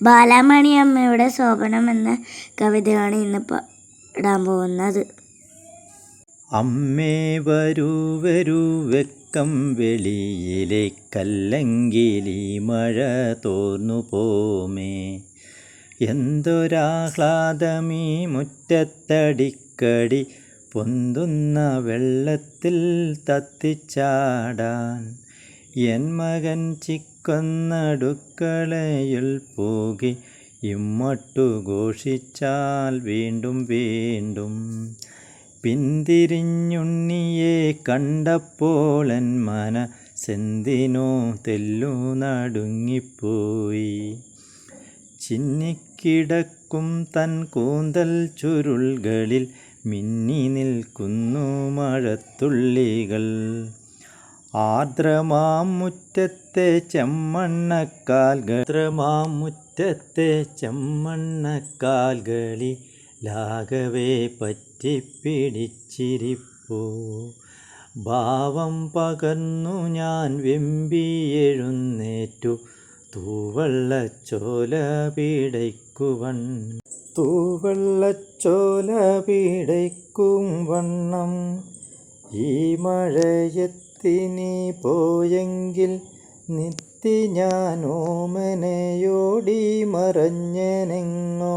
ബാലാമണി അമ്മയുടെ ശോഭനം എന്ന കവിതയാണ് ഇന്ന് പാടാൻ പോകുന്നത്. അമ്മേ വരൂ വരൂ വെക്കം വെളിയിലെ കല്ലെങ്കിലി മഴ തോർന്നു പോമേ. എന്തൊരാഹ്ലാദമീ മുറ്റത്തടിക്കടി പൊന്തുന്ന വെള്ളത്തിൽ തത്തിച്ചാടാൻ. എൻ മകൻ ചിക്കൊന്നടുക്കളയിൽ പോകി ഇമ്മട്ടു ഘോഷിച്ചാൽ വീണ്ടും വീണ്ടും. പിന്തിരിഞ്ഞുണ്ണിയെ കണ്ടപ്പോളൻ മനസ്സെന്തിനോ തെല്ലു നടുങ്ങിപ്പോയി. ചിന്നിക്കിടക്കും തൻ കൂന്തൽ ചുരുൾകളിൽ മിന്നി നിൽക്കുന്നു മഴത്തുള്ളികൾ. ആർദ്രമാം മുറ്റത്തെ ചെമ്മണ്ണക്കാൽകളിലാകവേ പറ്റിപ്പിടിച്ചിരിപ്പൂ. ഭാവം പകർന്നു ഞാൻ വെമ്പിയെഴുന്നേറ്റു തൂവള്ളച്ചോല പീടയ്ക്കും വണ്ണം. ഈ മഴയത്തിനി പോയെങ്കിൽ നിത്തി ഞാൻ ഓമനയോടി മറഞ്ഞനെങ്ങോ.